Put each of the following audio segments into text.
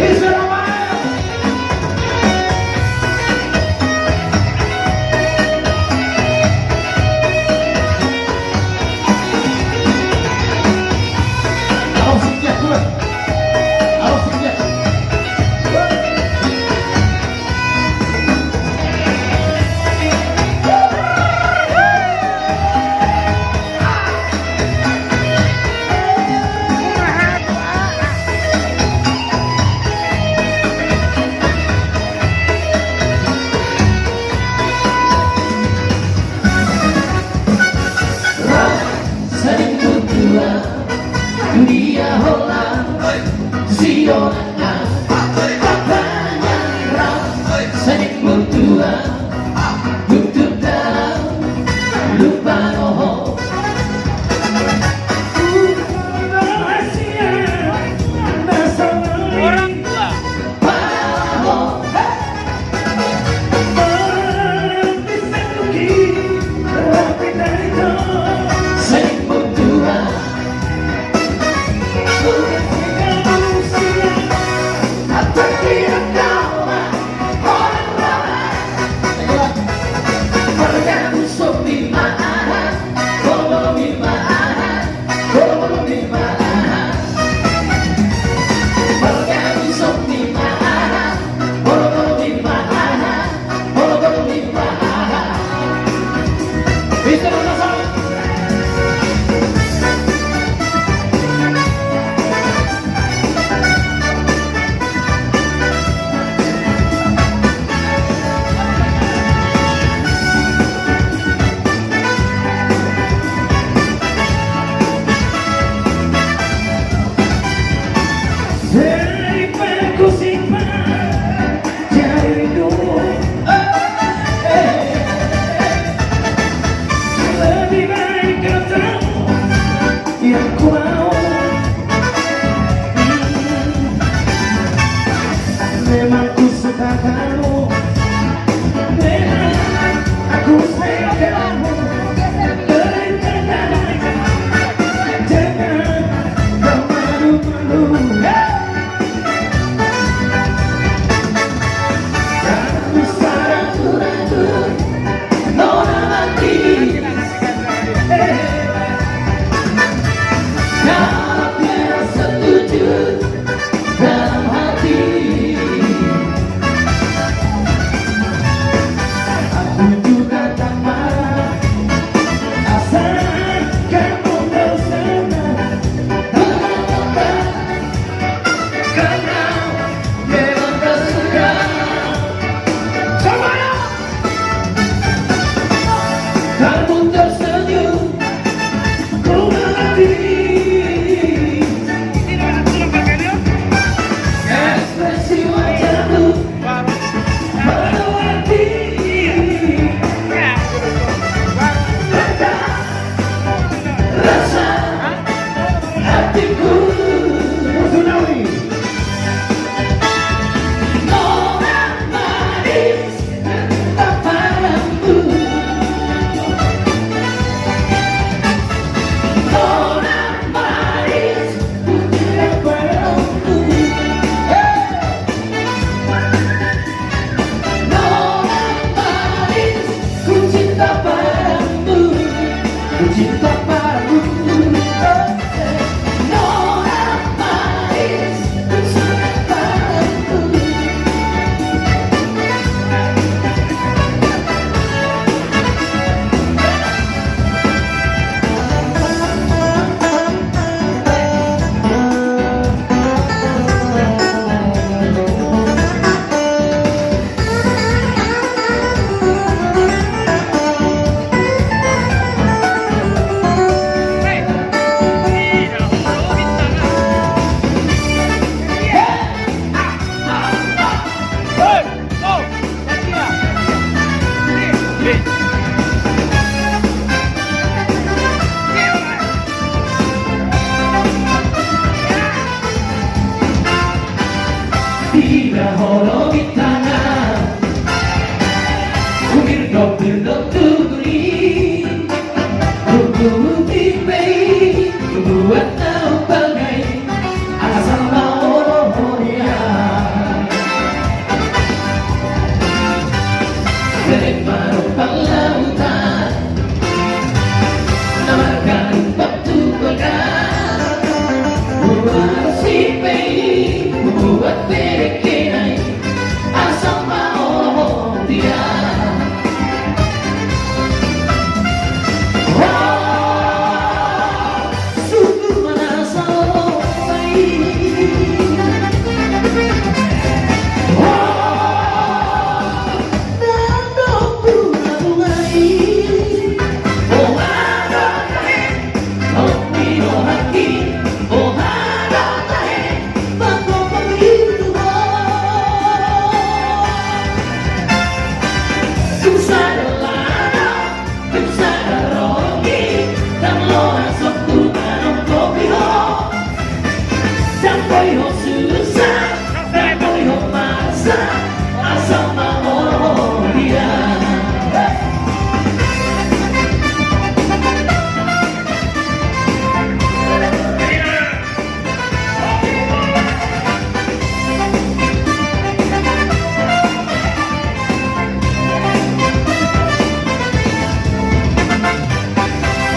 Is it a Memang ku suka kamu, memang aku sayang kamu. Jangan kau malu-malu, tak bisa ragu-ragu, nona mati. Kalau tiada setuju dalam hati, aku juga tak marah, asal kamu bersama. Karena memang kau suka. Semuanya kamu tersenyum, ku mengerti. Ekspresi wajahmu penuh arti. Letak rasa hatiku. Tsunami. Nona manis tak padamu. Nona manis tak padamu. Nona manis, ku cinta padamu. Ku cinta padamu. Nona manis, ku cinta padamu. Tidak holo di tangan, ukir dobel tuturi, hukum tipe, buat tahu bagai asal mau dia. Dari paruh lautan, namarkan batu bekas, buat tipe, buat berekenai asal mau dia. Sungguh merasa baik. Nado bunga-bungai, oh adonai, oh mino hati, oh adonai, bako begitu. Ku sadar, ku sadar rogi, dan lo asok tu manong kopi ho, dan boy ho susah, dan boy ho masa, asal mau dia.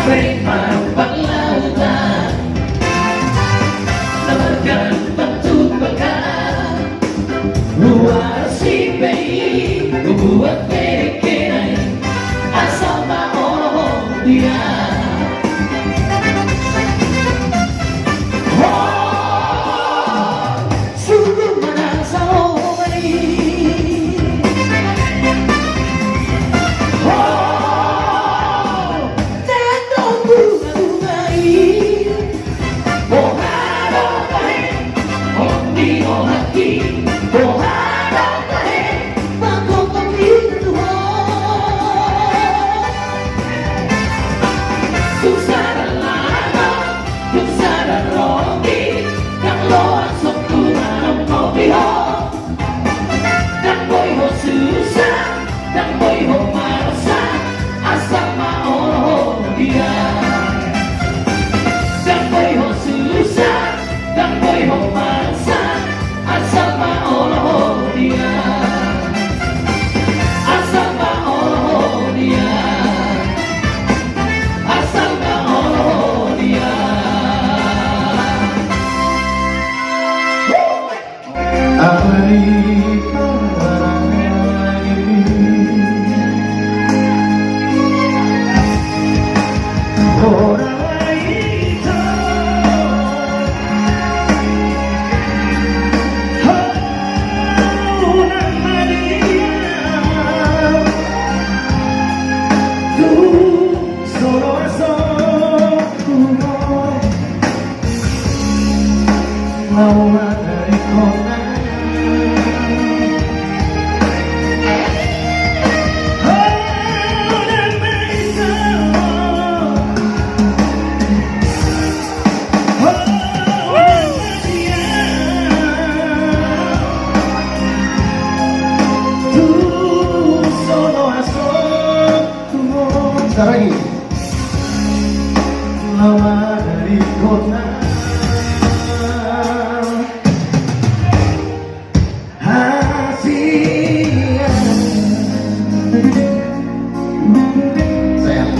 Beri paruh lautan, namarkan batu bekas, luar si bayi, buat berekenai asal mau dia. Sungguh merasa baik. Nado bunga-bungai, oh adonai, oh mino hati, oh adonai, Bentar lagi. Lama dari kota Asia. Sayang.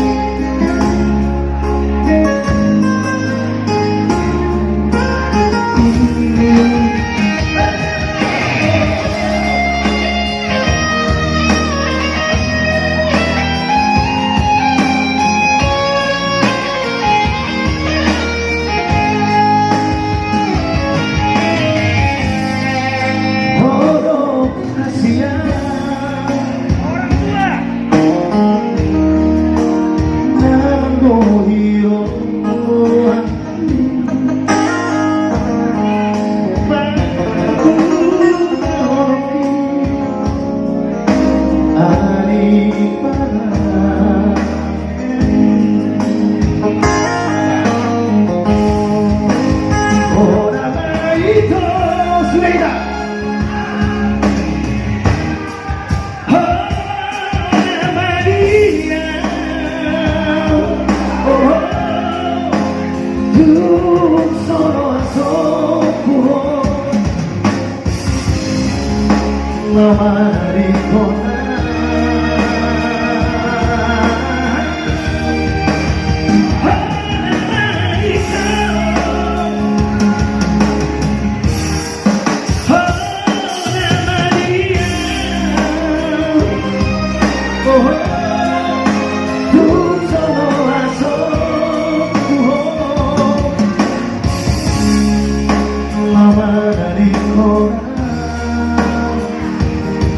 Lama di kota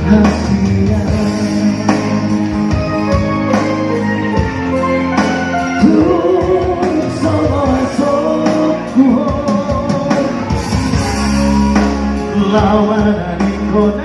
Asia. Lawan di kota